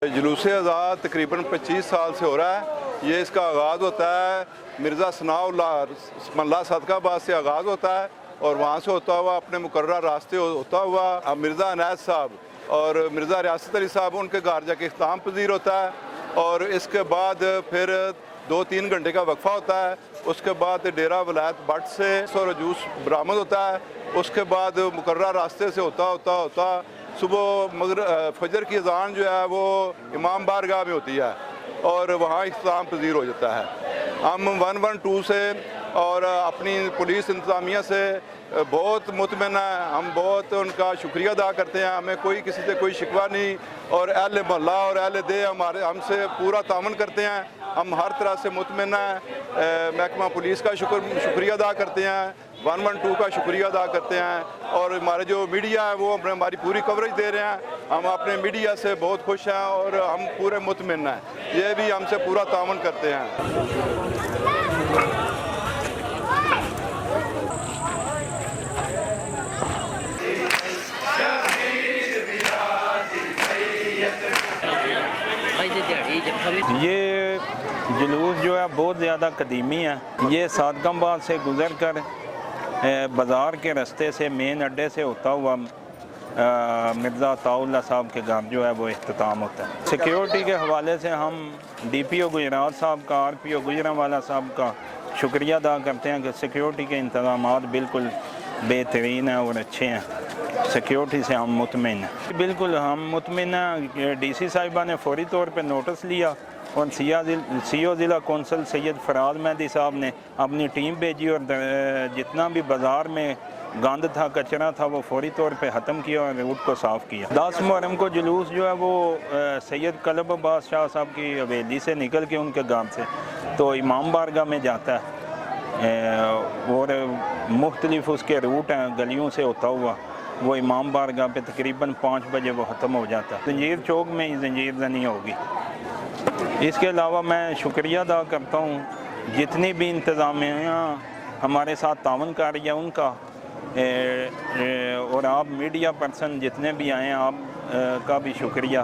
जुलूस आज़ाद तकरीबन 25 साल से हो रहा है। ये इसका आगाज़ होता है मिर्ज़ा सनाउल्लाह सदकाबाद से आगाज़ होता है और वहाँ से होता हुआ अपने मुकर्रर रास्ते होता हुआ मिर्ज़ा अनैत साहब और मिर्ज़ा रियासत अली साहब उनके घर जाके इख्तिताम पजीर होता है और इसके बाद फिर 2-3 घंटे का वक्फ़ा होता है। उसके बाद डेरा वलायत भट्ट से और जूस बरामद होता है। उसके बाद मुकर्रर रास्ते से होता सुबह मगर फजर की अज़ान जो है वो इमाम बारगाह में होती है और वहाँ इख्तिताम पजीर हो जाता है। हम 112 से और अपनी पुलिस इंतज़ामिया से बहुत मुतमईन है। हम बहुत उनका शुक्रिया अदा करते हैं। हमें कोई किसी से कोई शिकवा नहीं और अहले मोहल्ला और अहले दे हमारे हमसे पूरा तामन करते हैं। हम हर तरह से मुतमईन हैं। महकमा पुलिस का शुक्रिया अदा करते हैं, 112 का शुक्रिया अदा करते हैं और हमारे जो मीडिया है वो हमारी पूरी कवरेज दे रहे हैं। हम अपने मीडिया से बहुत खुश हैं और हम पूरे मुतमईन हैं। ये भी हमसे पूरा तामन करते हैं। ये जुलूस जो है बहुत ज़्यादा कदीमी है। ये सादकाबाद से गुज़र कर बाज़ार के रास्ते से मेन अड्डे से होता हुआ मिर्ज़ा अताउल्लाह साहब के घर जो है वो इख्तिताम होता है। सिक्योरिटी के हवाले से हम DPO गुजरात साहब का, RPO गुजरांवाला साहब का शुक्रिया अदा करते हैं कि सिक्योरिटी के इंतज़ामात बिल्कुल बेहतरीन हैं और अच्छे हैं। सिक्योरिटी से हम मुतमिन हैं, बिल्कुल हम मुतमिन हैं। DC साहिबा ने फौरी तौर पर नोटिस लिया और CO ज़िला कौंसल सैयद फराज मेहदी साहब ने अपनी टीम भेजी और जितना भी बाज़ार में गंद था, कचरा था, वो फौरी तौर पे ख़त्म किया और रूट को साफ़ किया। 10 मुहर्रम को जुलूस जो है वो सैयद कलब अब्बास शाह साहब की हवेली से निकल के उनके गांव से तो इमाम बारगाह में जाता है और मुख्तलिफ उसके रूट हैं, गलियों से होता हुआ वो इमाम बारगाह पे तकरीबन 5 बजे वो ख़त्म हो जाता है। जंजीर चौक में ही जंजीर ज़नी होगी। इसके अलावा मैं शुक्रिया अदा करता हूँ जितनी भी इंतज़ामिया हमारे साथ तावन कर रही है उनका और आप मीडिया पर्सन जितने भी आए हैं आप का भी शुक्रिया।